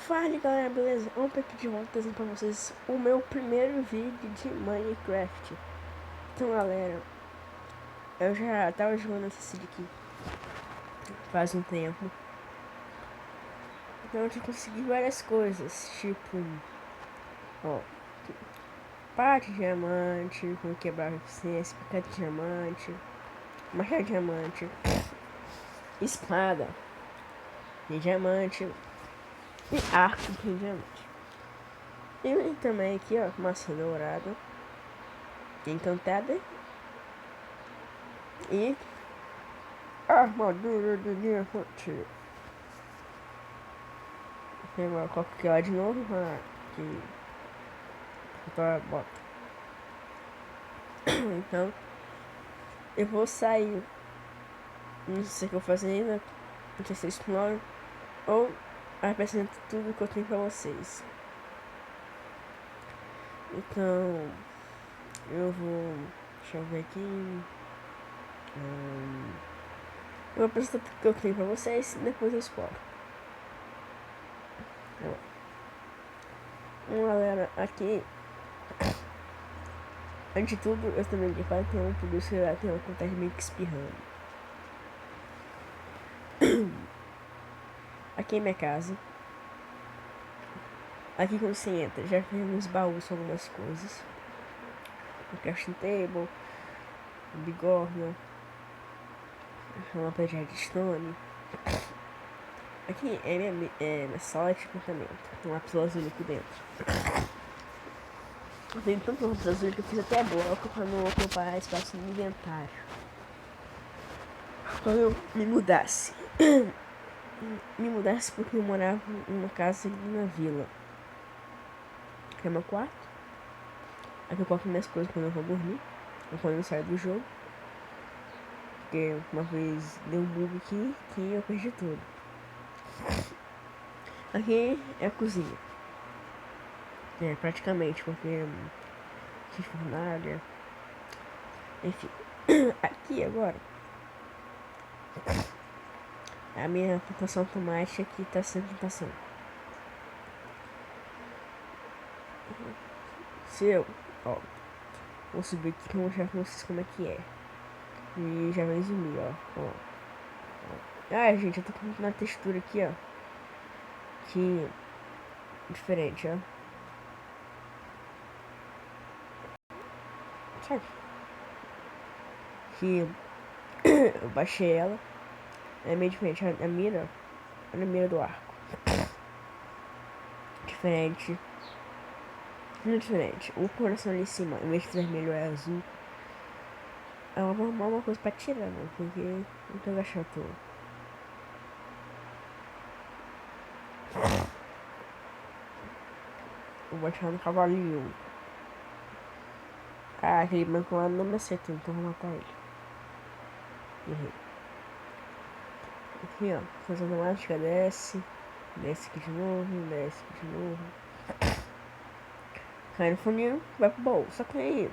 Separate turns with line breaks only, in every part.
Fala galera, beleza? Vamos aqui de volta trazendo pra vocês o meu primeiro vídeo de Minecraft. Então galera, eu já tava jogando esse sítio aqui faz um tempo. Então eu já consegui várias coisas, tipo, ó, pá de diamante, como quebrar a eficiência, picar de diamante, machado de diamante, espada de diamante e arco de diamante. E também aqui ó, maçã dourada, encantada e armadura de diamante. Agora coloco aqui lá de novo, aqui pra bota. Então eu vou sair. Não sei o que eu vou fazer ainda. Não sei se eu exploro ou apresento tudo que eu tenho pra vocês. Então eu vou. Deixa eu ver aqui. Eu vou apresentar tudo que eu tenho pra vocês e depois eu exploro. Então, galera, aqui. Antes de tudo, eu também de 41, por isso eu tenho uma contagem meio que espirrando. Aqui é minha casa. Aqui quando você entra, já vem nos baús algumas coisas. O crafting table, bigorna, uma lâmpada de redstone. Aqui é minha sala de encantamento, com lápis azúlico dentro. Eu tenho tanto lápis azul que eu fiz até bloco pra não ocupar espaço no inventário. Quando eu me mudasse porque eu morava em uma casa ali na vila. Aqui é meu quarto. Aqui eu coloco minhas coisas quando eu vou dormir, ou quando eu saio do jogo. Porque uma vez deu um bug aqui que eu perdi tudo. Aqui é a cozinha. É, praticamente, porque de fornalha. Enfim. Aqui agora a minha plantação automática aqui tá sem plantação. Se eu, ó, vou subir aqui pra mostrar pra vocês como é que é. E já vai zumbi, ó. Ah, gente, eu tô com uma textura aqui, ó. Que diferente, ó. Sabe? Que eu baixei ela. É meio diferente. A mira, olha a mira do arco. Diferente. Muito diferente. O coração ali em cima, em vez de vermelho, é azul. É uma coisa pra tirar, né? Porque não tô gastando tudo. Vou baixar no cavalinho. Ah, aquele banco lá não me acertou, então vou matar ele. Errei. Aqui, ó. Força automática, desce. Desce aqui de novo, desce aqui de novo. Cai no funil, vai pro baú. Só que aí,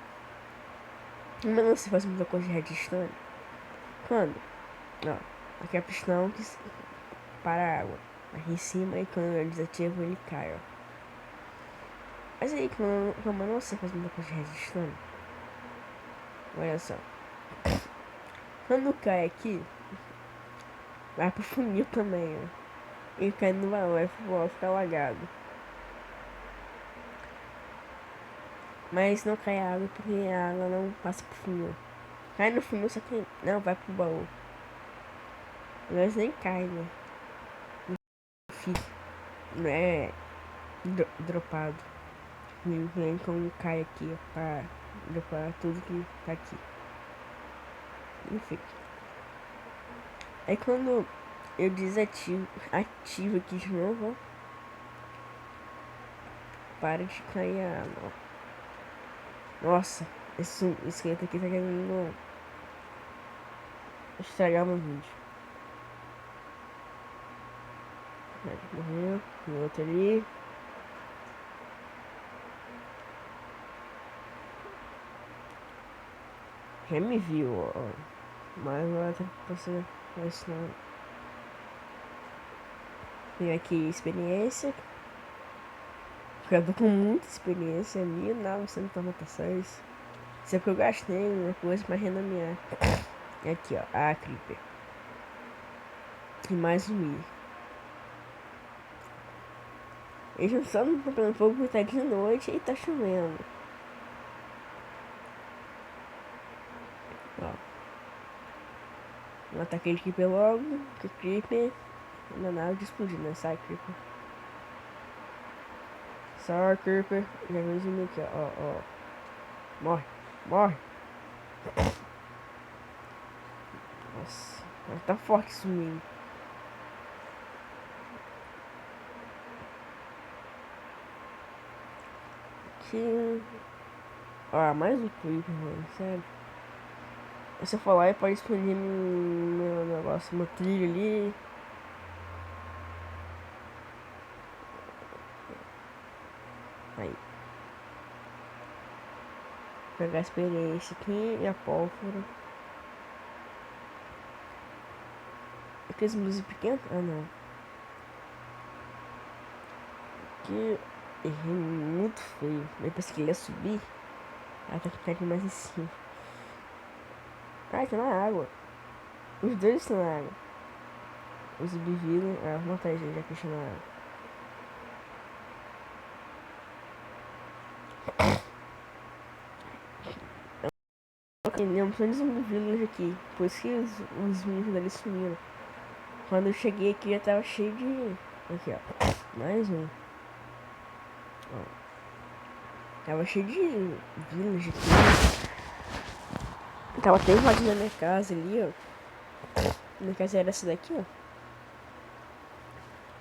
mas não se faz muita coisa de redstone. Quando? Ó, aqui é a pistão que para a água. Aqui em cima, e quando eu desativo, ele cai, ó. Mas aí, como eu não sei fazer muita coisa de redstone, olha só. Quando cai aqui, vai pro funil também, ó. E cai no baú, vai pro baú, fica lagado. Mas não cai água porque a água não passa pro funil. Cai no funil, só que não vai pro baú. Mas nem cai, né? Não é dropado. Nem como cai aqui, ó, pra dropar tudo que tá aqui. Enfim. Aí quando eu ativo aqui de novo, ó. Para de cair a água. Nossa, esse esqueleto aqui tá querendo estragar meu vídeo. Morreu, o outro ali. Já me viu, ó. Mas agora tem que você vai ensinar. Tem aqui experiência. Porque eu tô com muita experiência, 1996. Isso é porque eu gastei uma coisa pra renomear. Aqui, ó, a Creeper. E mais um I. Eles só não estão pegando fogo porque tá de noite e tá chovendo. Ó. Vou matar aquele Creeper logo, porque Creeper não é nada de explodir, né? Sai, Creeper. Sai, Creeper. Já vem zumbi aqui, ó, ó. Morre, morre. Nossa, mas tá forte isso mesmo. Aqui. Ah, mais um Creeper, mano, sério. Se eu falar, pode explodir meu negócio, meu trilho ali. Aí. Vou pegar a experiência aqui e a pólvora. Aqueles blues pequenos? Ah, não. Aqui. Errei muito feio. Eu pensei que ele ia subir. Ah, tá aqui mais em cima. Ah, tá na água. Os dois estão na água. Os biviram. Ah, vou matar ele já que estão na água. Ok, não são de zumbi village aqui. Por isso que os zumbis dali sumiram. Quando eu cheguei aqui já tava cheio de. Aqui, ó. Mais um. Ó. Tava cheio de village aqui. Tava até invadindo a minha casa ali, ó. Minha casa era essa daqui, ó.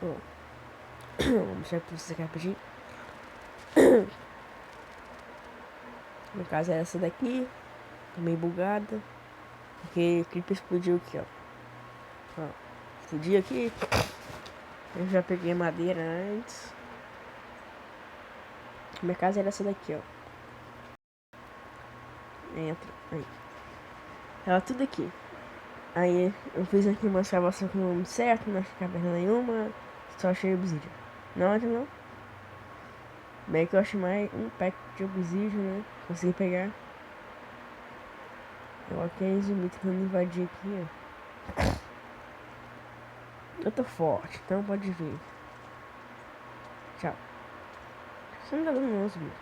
Ó. Vou mostrar pra vocês aqui rapidinho. Minha casa era essa daqui. Tô meio bugada. Porque o creeper explodiu aqui, ó. Ó. Explodiu aqui. Eu já peguei madeira antes. Minha casa era essa daqui, ó. Entra. Aí. Tava tudo aqui. Aí eu fiz aqui uma salvação com o nome certo, não achei caverna nenhuma. Só achei obsidian. Não entra não. Bem que eu achei mais um pack de obsidian, né? Consegui pegar. Eu ok, zumbi tentando invadir aqui, ó. Eu tô forte, então pode vir. Tchau. Você não tá dando não, zumbi.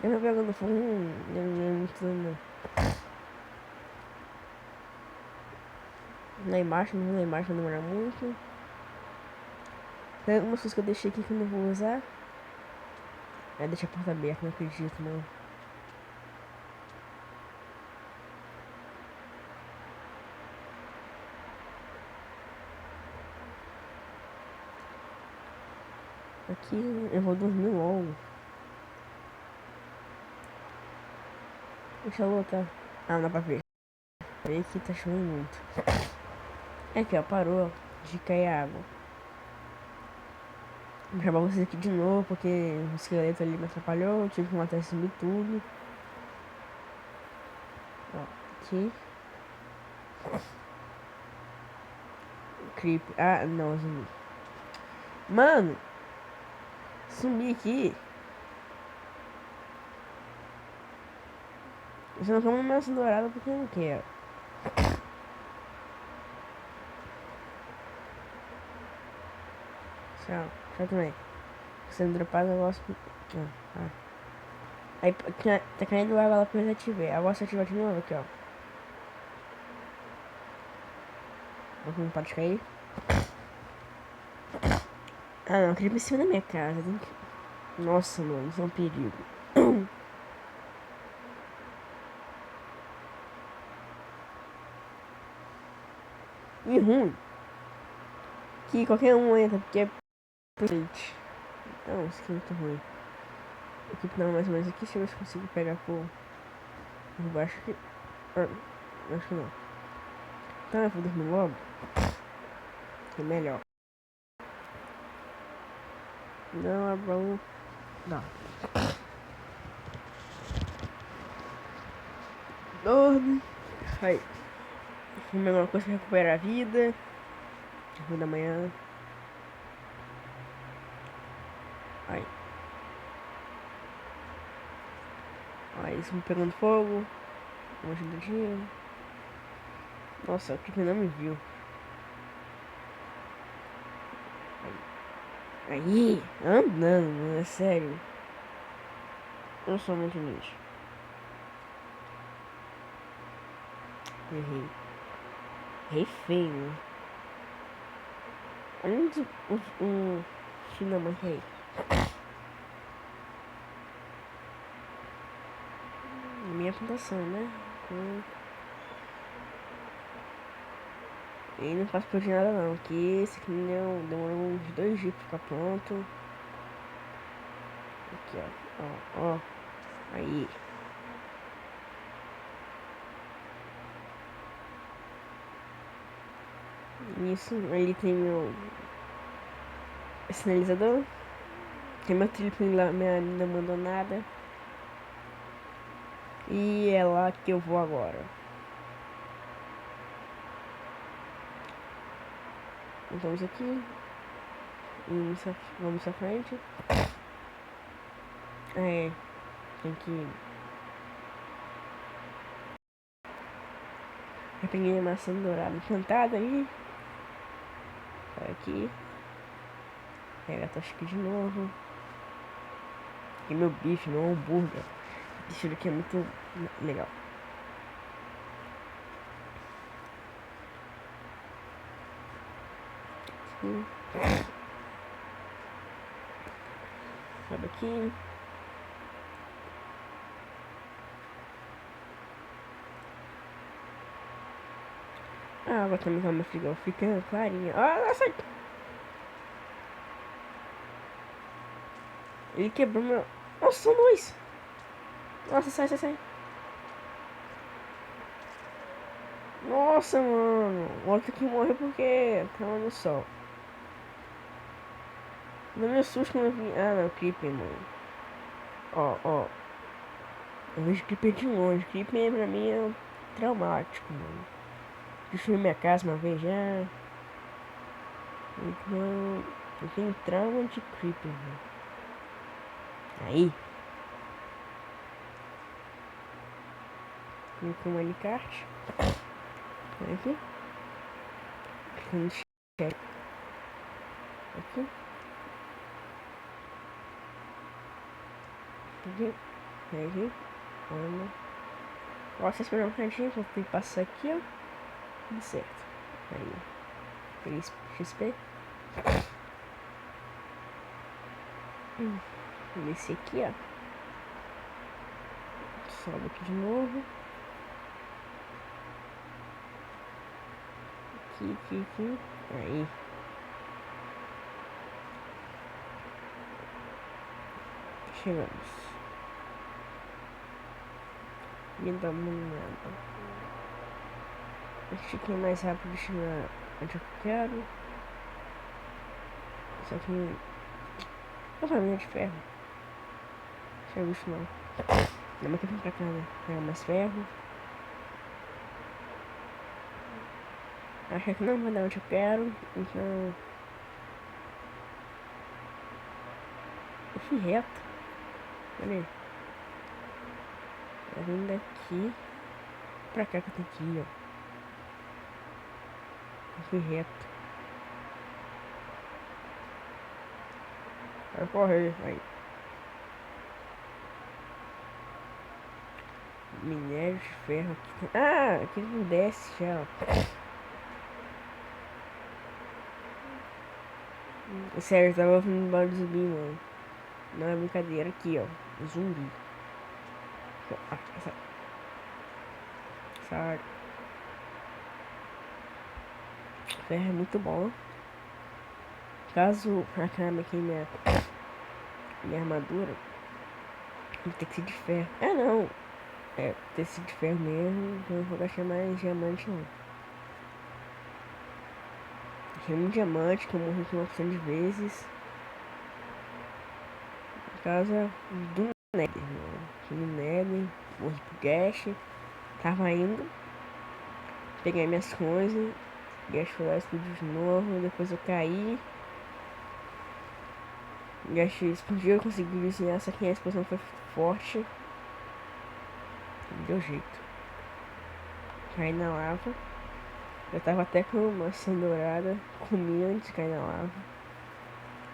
Eu não pegando fogo, não tô dando não. Lá embaixo, não vou lá embaixo, não demora muito. Tem algumas coisas que eu deixei aqui que eu não vou usar. Aí deixa a porta aberta, não acredito não. Aqui eu vou dormir logo. Deixa eu voltar. Ah, não dá pra ver. Aí aqui tá chovendo muito. É aqui, ó, parou de cair água. Vou chamar vocês aqui de novo, porque o esqueleto ali me atrapalhou. Eu tive que matar esse zumbi tudo. Ó, aqui. Creep. Ah, não, zumbi. Mano! Sumi aqui. Você não come maçã dourada porque eu não quero. Tchau. Tchau também. Se não dropar o negócio. Ah. Aí tá caindo água lá pra eu desativar. Agora se ativar de novo aqui, ó. Não pode cair. Ah não, queria ir pra cima da minha casa. Nossa, mano, isso é um perigo. E ruim. Que qualquer um entra, porque é leite. Então, isso aqui é muito ruim. Aqui não, mais ou menos aqui, se eu consigo pegar por baixo aqui. Ah, acho que não. Então eu vou dormir logo. É melhor. Não, é bom. Não. Dorme. Aí. Comer alguma coisa pra recuperar a vida. 1 da manhã. Aí. Mas me pegando fogo. Uma ajudadinha. Nossa, o Creeper não me viu. Aí, andando, mano, é sério. Eu sou muito nisso. Errei. Errei feio. Olha um filho da mãe que é aí. Minha plantação, né? E não faço por de nada não. Que esse aqui demorou uns 2 dias pra ficar pronto. Aqui, ó. Aí. Isso, ali tem meu sinalizador. Tem meu triplo lá, minha linda abandonada. E é lá que eu vou agora. Então isso aqui. Vamos à frente. É. Tem que. Eu peguei a maçã dourada plantada aí. Aqui. Pega a tocha aqui de novo. E meu bife, meu hambúrguer. Esse aqui é muito legal. Sobe aqui. A água também tá no frigorífico, fica clarinha. Ah, nossa! Ele quebrou meu... Nossa, são dois! Nossa, sai. Nossa, mano. O outro aqui morreu porque tava no sol. Não me susto quando eu vi... Ah, não, Creeper, mano. Ó. Eu vejo Creeper de longe. Creeper pra mim é traumático, mano. Destruiu minha casa uma vez já. Então, eu tenho trauma de Creeper, mano. Aí. Coloquei um alicate. Aqui. Clicando check. Aqui. Aqui. Olha. Posso esperar um cantinho, vou ter que passar aqui, ó. Tudo certo. Aí. Peguei XP. Desci aqui, ó. Sobe aqui de novo. Aqui. Aí. Chegamos. E dá uma nada. Acho que é mais rápido de chegar onde eu quero. Só que... Uma família de ferro. Não tinha visto não. Não, mas que vem pra cá, né? Pegar mais ferro. Acho que não vai dar onde eu quero. Então... Eu fui reto. Olha aí. Tá vindo daqui pra cá que eu tenho que ir, ó. Eu fui reto. Vai correr, aí. Minério de ferro aqui. Ah, aqui não desce já, ó. Sério, eu tava ouvindo barulho de zumbi, mano. Não é brincadeira, aqui, ó. Zumbi. Ah, essa ferro é muito bom. Caso acabe aqui minha armadura, tem que ser de ferro. Ah, não. É, tecido de ferro mesmo, então eu vou gastar mais diamante não. Achei um diamante que eu morri aqui uma opção de vezes. Por causa do Nether, mano. Aqui no Nether, morri pro Gash. Tava indo. Peguei minhas coisas. Gash foi lá, explodiu de novo. Depois eu caí. Gash explodiu, eu consegui desenhar, só que a explosão foi forte. deu jeito. Caí na lava. Eu tava até com maçã dourada, comi antes de cair na lava.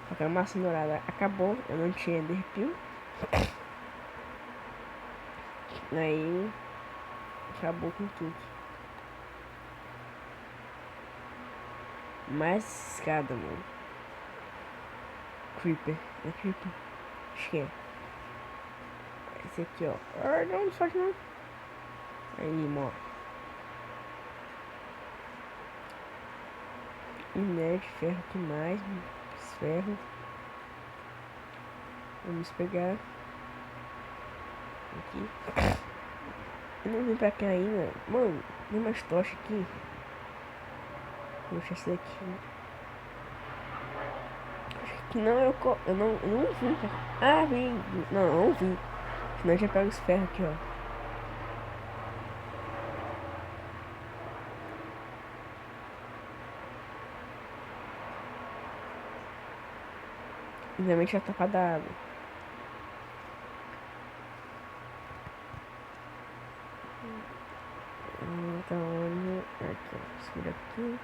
Só que a maçã dourada acabou, eu não tinha Enderpeel. Aí acabou com tudo. Mais escada, mano. Creeper, é Creeper? Acho que é. Esse aqui, ó. Ah, não faz não. Aí, morre. Inerte, ferro, que mais? Ferro. Vamos pegar. Aqui. Eu não vim pra cá ainda. Mano, tem umas tochas aqui. Vou deixar esse daqui. Acho que não, eu não vim pra cá. Ah, vim. Não, eu não vim. Senão eu já pego os ferros aqui, ó. Obviamente já tá pra dar água. Então, aqui, ó. Segura aqui.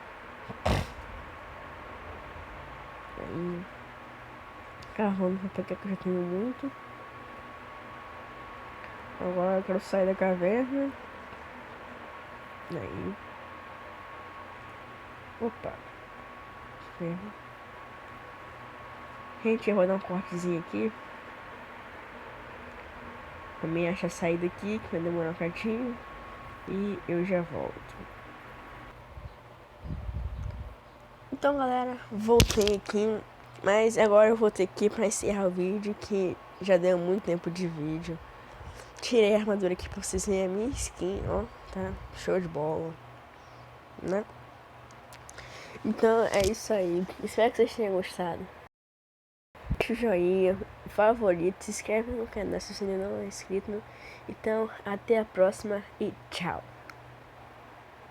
Aí. Carrão pra pegar que eu já tenho muito. Agora eu quero sair da caverna. Aí. Opa. Ferro. Gente, eu vou dar um cortezinho aqui. Também acho a saída aqui, que vai demorar um bocadinho. E eu já volto. Então, galera, voltei aqui. Mas agora eu vou ter que ir pra encerrar o vídeo, que já deu muito tempo de vídeo. Tirei a armadura aqui pra vocês verem a minha skin, ó. Tá show de bola, né? Então é isso aí. Espero que vocês tenham gostado. Deixa o joinha, favorito, se inscreve no canal se você ainda não é inscrito. Então, até a próxima e tchau.